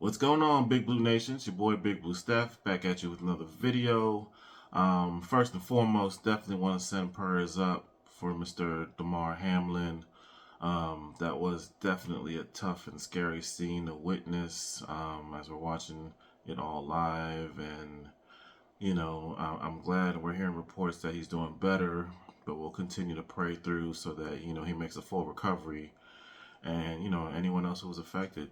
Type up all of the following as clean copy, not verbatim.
What's going on, Big Blue Nation? It's your boy Big Blue Steph back at you with another video. First and foremost, definitely want to send prayers up for Mr. Damar Hamlin. That was definitely a tough and scary scene to witness as we're watching it all live. And, I'm glad we're hearing reports that he's doing better, but we'll continue to pray through so that, he makes a full recovery. And, anyone else who was affected,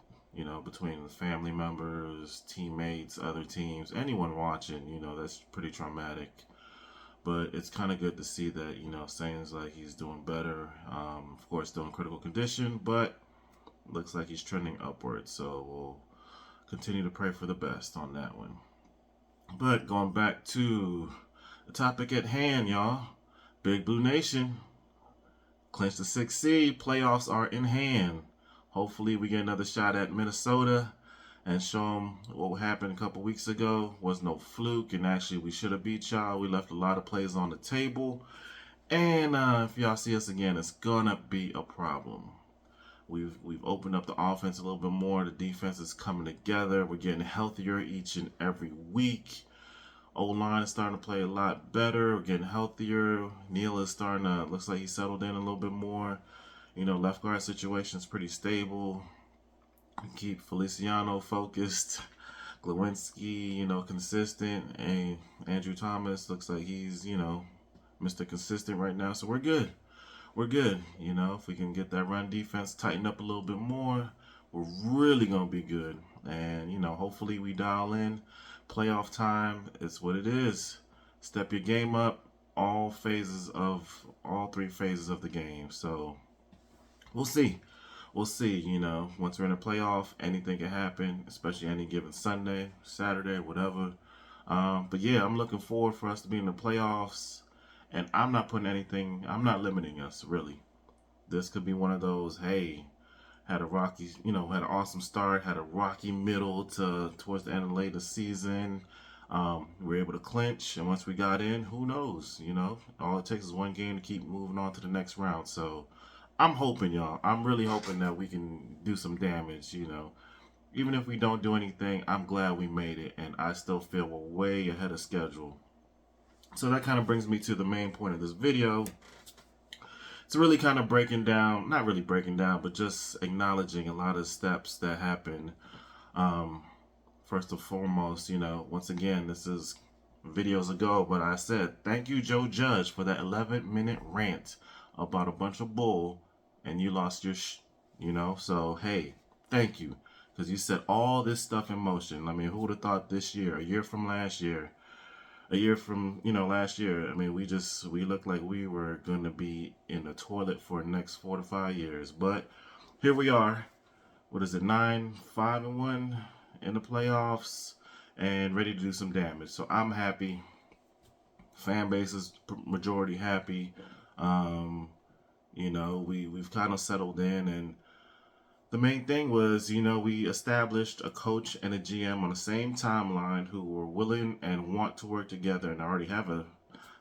between family members, teammates, other teams, anyone watching, that's pretty traumatic. But it's kind of good to see that, Saints like he's doing better. Of course, still in critical condition, but looks like he's trending upwards. So we'll continue to pray for the best on that one. But going back to the topic at hand, y'all, Big Blue Nation, clinch the 6th seed, playoffs are in hand. Hopefully we get another shot at Minnesota and show them what happened a couple weeks ago was no fluke, and actually we should have beat y'all. We left a lot of plays on the table, and if y'all see us again, it's gonna be a problem. We've opened up the offense a little bit more. The defense is coming together. We're getting healthier each and every week. O-line is starting to play a lot better. We're getting healthier. Neal is starting to, looks like he settled in a little bit more. Left guard situation is pretty stable. Keep Feliciano focused. Glowinski, consistent. And Andrew Thomas looks like he's, Mr. Consistent right now. So we're good. We're good. If we can get that run defense tightened up a little bit more, we're really going to be good. And, hopefully we dial in. Playoff time, it's what it is. Step your game up. All three phases of the game. So we'll see. We'll see, once we're in a playoff, anything can happen, especially any given Sunday, Saturday, whatever. But yeah, I'm looking forward for us to be in the playoffs, and I'm not limiting us, really. This could be one of those, hey, had an awesome start, had a rocky middle towards the end of the season. We were able to clinch, and once we got in, who knows, all it takes is one game to keep moving on to the next round. So I'm hoping, y'all. I'm really hoping that we can do some damage, Even if we don't do anything, I'm glad we made it, and I still feel we're way ahead of schedule. So that kind of brings me to the main point of this video. It's really kind of not really breaking down, but just acknowledging a lot of steps that happened. First and foremost, once again, this is videos ago, but I said, thank you, Joe Judge, for that 11-minute rant about a bunch of bull, and you lost your so hey, thank you, because you set all this stuff in motion. I mean, who would have thought this year, a year from last year, last year, I mean, we looked like we were going to be in the toilet for the next 4 to 5 years, but here we are. What is it, 5-1 in the playoffs and ready to do some damage. So I'm happy. Fan base is majority happy. We've kind of settled in, and the main thing was, we established a coach and a GM on the same timeline who were willing and want to work together, and already have a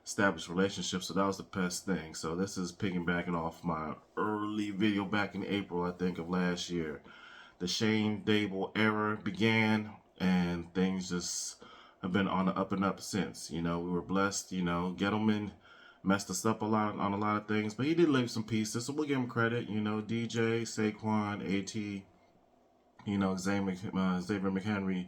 established relationship. So that was the best thing. So this is piggybacking off my early video back in April, I think, of last year. The Schoen Daboll era began, and things just have been on the up and up since. We were blessed. Gettleman messed us up on a lot of things, but he did leave some pieces, so we'll give him credit. DJ, Saquon, AT, Xavier McHenry,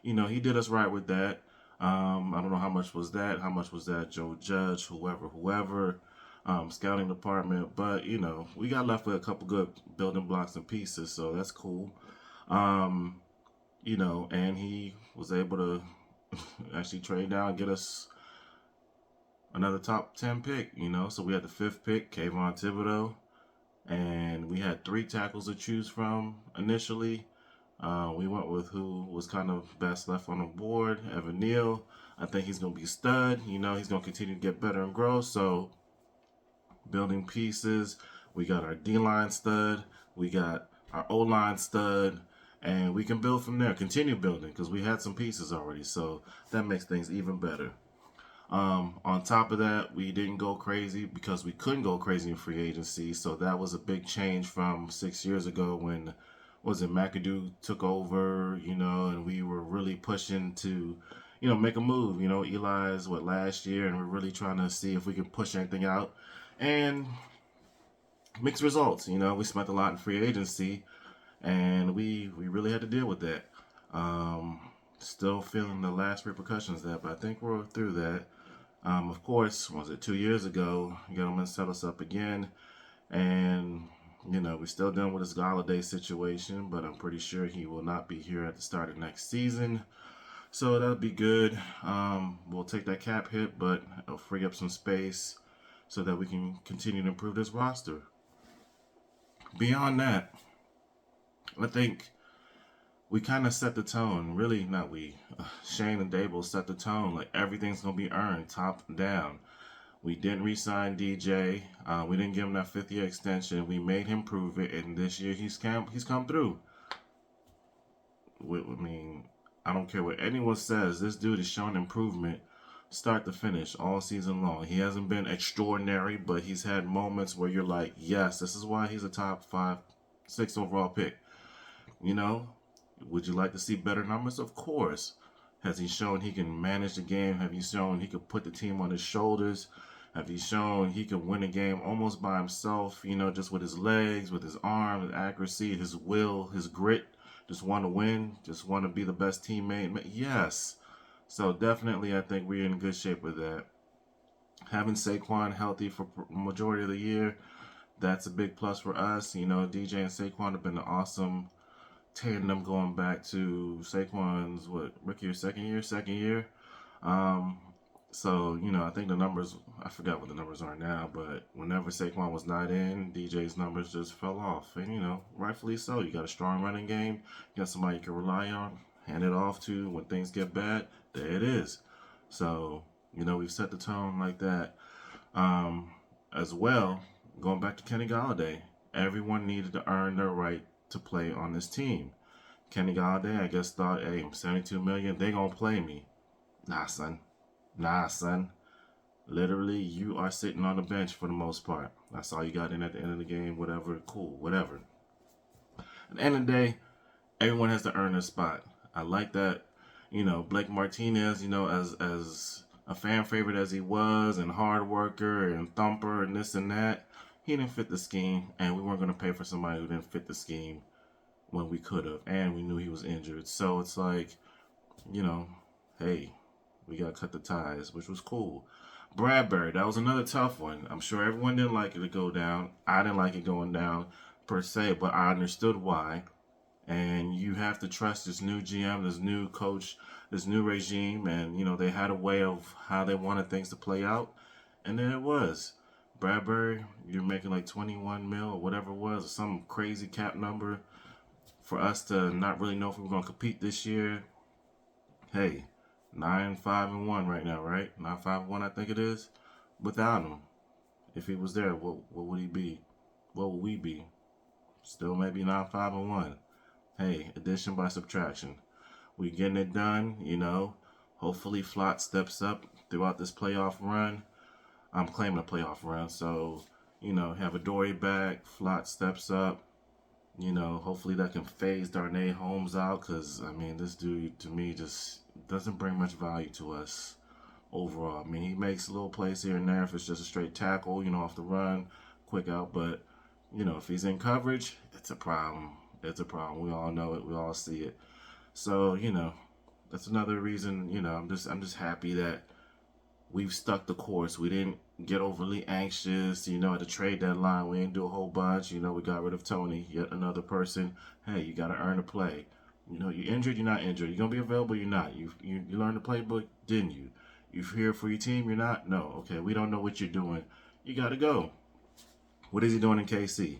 he did us right with that. I don't know how much was that, Joe Judge, whoever, scouting department, but we got left with a couple good building blocks and pieces, so that's cool. And he was able to actually trade down and get us another top 10 pick, so we had the 5th pick, Kayvon Thibodeau, and we had 3 tackles to choose from initially. We went with who was kind of best left on the board, Evan Neal. I think he's going to be a stud. He's going to continue to get better and grow. So building pieces, we got our D-line stud, we got our O-line stud, and we can build from there, continue building, because we had some pieces already. So that makes things even better. On top of that, we didn't go crazy because we couldn't go crazy in free agency. So that was a big change from 6 years ago when was it McAdoo took over, and we were really pushing to, make a move. Eli's last year, and we're really trying to see if we can push anything out, and mixed results. We spent a lot in free agency, and we really had to deal with that. Um, Still feeling the last repercussions of that, but I think we're through that. Of course, was it 2 years ago? Gentleman set us up again, and we're still dealing with this Galladay situation, but I'm pretty sure he will not be here at the start of next season. So that'll be good. We'll take that cap hit, but it'll free up some space so that we can continue to improve this roster. Beyond that, I think we kind of set the tone. Really, not we. Schoen and Daboll set the tone. Like everything's gonna be earned, top down. We didn't re-sign DJ. We didn't give him that 5th-year extension. We made him prove it, and this year he's come through. I mean, I don't care what anyone says. This dude is showing improvement, start to finish, all season long. He hasn't been extraordinary, but he's had moments where you're like, yes, this is why he's a top 5, 6 overall pick. Would you like to see better numbers? Of course. Has he shown he can manage the game? Have you shown he could put the team on his shoulders? Have you shown he can win a game almost by himself, just with his legs, with his arm, his accuracy, his will, his grit? Just want to win, just want to be the best teammate? Yes. So definitely I think we're in good shape with that. Having Saquon healthy for majority of the year, that's a big plus for us. DJ and Saquon have been an awesome tandem going back to Saquon's rookie or second year. So I think the numbers, I forgot what the numbers are now, but whenever Saquon was not in, DJ's numbers just fell off, and rightfully so. You got a strong running game, you got somebody you can rely on, hand it off to when things get bad. There it is. So we've set the tone like that. As well, going back to Kenny Galladay, everyone needed to earn their right to play on this team. Kenny Galladay, I guess, thought, hey, I'm $72 million, they gonna play me. Nah, son. Literally, you are sitting on the bench for the most part. That's all you got in at the end of the game. Whatever, cool, whatever. At the end of the day, everyone has to earn their spot. I like that. Blake Martinez, as a fan favorite as he was, and hard worker and thumper and this and that, he didn't fit the scheme, and we weren't going to pay for somebody who didn't fit the scheme when we could have, and we knew he was injured. So it's like, hey, we got to cut the ties, which was cool. Bradbury, that was another tough one. I'm sure everyone didn't like it to go down. I didn't like it going down per se, but I understood why. And you have to trust this new GM, this new coach, this new regime, and they had a way of how they wanted things to play out, and then it was. Bradbury, you're making like 21 mil or whatever it was, or some crazy cap number for us to not really know if we're going to compete this year. Hey, 9-5-1 right now, right? 9-5-1, I think it is. Without him, if he was there, what would he be? What would we be? Still maybe 9-5-1. Hey, addition by subtraction. We getting it done, Hopefully Flott steps up throughout this playoff run. I'm claiming a playoff run, so, have a Dory back, Flott steps up. Hopefully that can phase Darnay Holmes out, because, this dude, to me, just doesn't bring much value to us overall. He makes little plays here and there if it's just a straight tackle, off the run, quick out, but, if he's in coverage, it's a problem. It's a problem. We all know it. We all see it. So, that's another reason, I'm just happy that we've stuck the course. We didn't get overly anxious, at the trade deadline. We didn't do a whole bunch. We got rid of Tony, yet another person. Hey, you got to earn a play. You're injured, you're not injured. You're going to be available, you're not. You learned the playbook, didn't you? You're here for your team, you're not? No. Okay, we don't know what you're doing. You got to go. What is he doing in KC?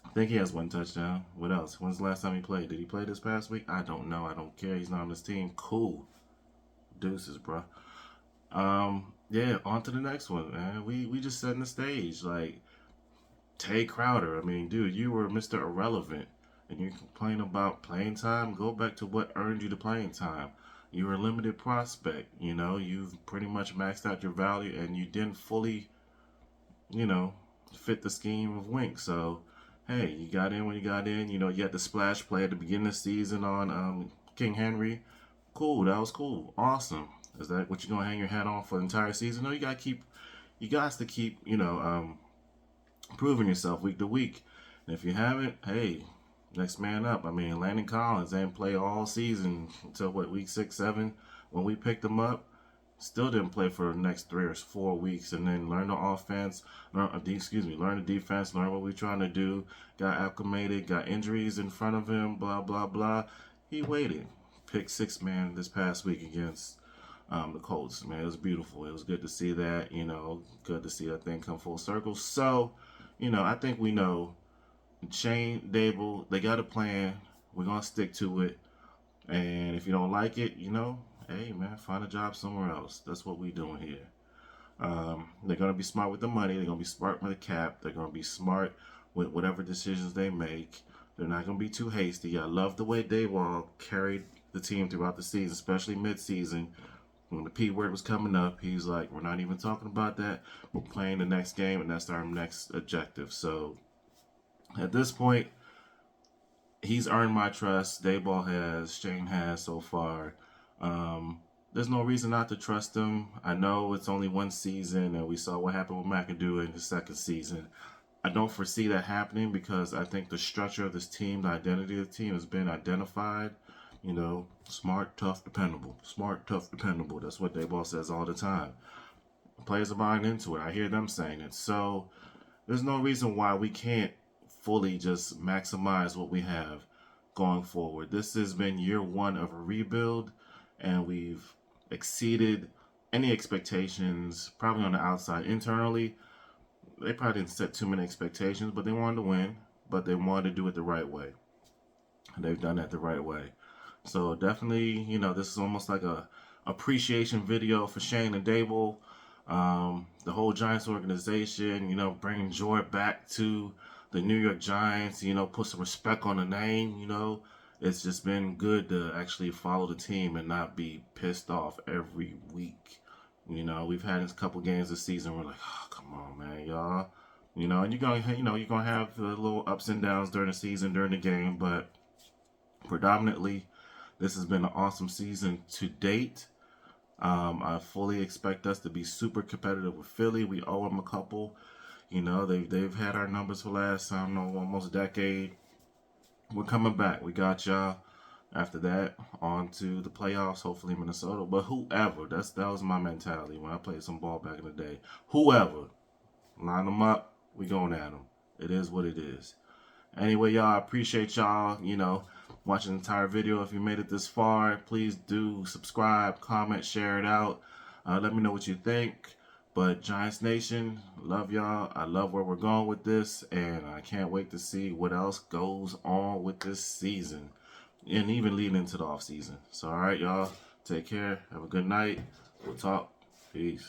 I think he has 1 touchdown. What else? When's the last time he played? Did he play this past week? I don't know. I don't care. He's not on this team. Cool. Deuces, bro. Yeah, on to the next one, man. We just setting the stage. Like, Tay Crowder. Dude, you were Mr. Irrelevant, and you complain about playing time. Go back to what earned you the playing time. You were a limited prospect. You've pretty much maxed out your value, and you didn't fully, fit the scheme of Wink. So, hey, you got in when you got in. You know, you had the splash play at the beginning of the season on King Henry. Cool, that was cool. Awesome. Is that what you're gonna hang your hat on for the entire season? No, you guys to keep, proving yourself week to week. And if you haven't, hey, next man up. I mean, Landon Collins didn't play all season until what, week 6, 7, when we picked him up. Still didn't play for the next 3 or 4 weeks, and then learn the offense, learn the defense, learn what we're trying to do. Got acclimated, got injuries in front of him, blah blah blah. He waited. Pick 6 man this past week against the Colts. Man, it was beautiful. It was good to see that. Good to see that thing come full circle. So, I think we know Shane, Daboll, they got a plan. We're gonna stick to it. And if you don't like it, hey man, find a job somewhere else. That's what we doing here. They're gonna be smart with the money. They're gonna be smart with the cap. They're gonna be smart with whatever decisions they make. They're not gonna be too hasty. I love the way Daboll carried the team throughout the season, especially mid-season. When the P word was coming up, he's like, "We're not even talking about that. We're playing the next game, and that's our next objective." So at this point, he's earned my trust. Daboll has, Shane has so far. There's no reason not to trust him. I know it's only one season, and we saw what happened with McAdoo in the second season. I don't foresee that happening because I think the structure of this team, the identity of the team has been identified. Smart, tough, dependable. Smart, tough, dependable. That's what Daboll says all the time. Players are buying into it. I hear them saying it. So there's no reason why we can't fully just maximize what we have going forward. This has been year 1 of a rebuild, and we've exceeded any expectations, probably on the outside. Internally, they probably didn't set too many expectations, but they wanted to win, but they wanted to do it the right way. And they've done that the right way. So definitely, this is almost like a appreciation video for Shane and Daboll. The whole Giants organization, bringing joy back to the New York Giants, put some respect on the name. It's just been good to actually follow the team and not be pissed off every week. We've had a couple games this season. We're like, oh, come on, man, y'all. And you're gonna have the little ups and downs during the season, during the game, but predominantly, this has been an awesome season to date. I fully expect us to be super competitive with Philly. We owe them a couple. They've had our numbers for last, I don't know, almost a decade. We're coming back. We got y'all. After that, on to the playoffs, hopefully Minnesota. But whoever, that was my mentality when I played some ball back in the day. Whoever, line them up, we going at them. It is what it is. Anyway, y'all, I appreciate y'all, watching the entire video. If you made it this far, please do subscribe, comment, share it out. Let me know what you think. But Giants Nation, love y'all. I love where we're going with this, and I can't wait to see what else goes on with this season, and even leading into the off season. So, all right, y'all, take care. Have a good night. We'll talk. Peace.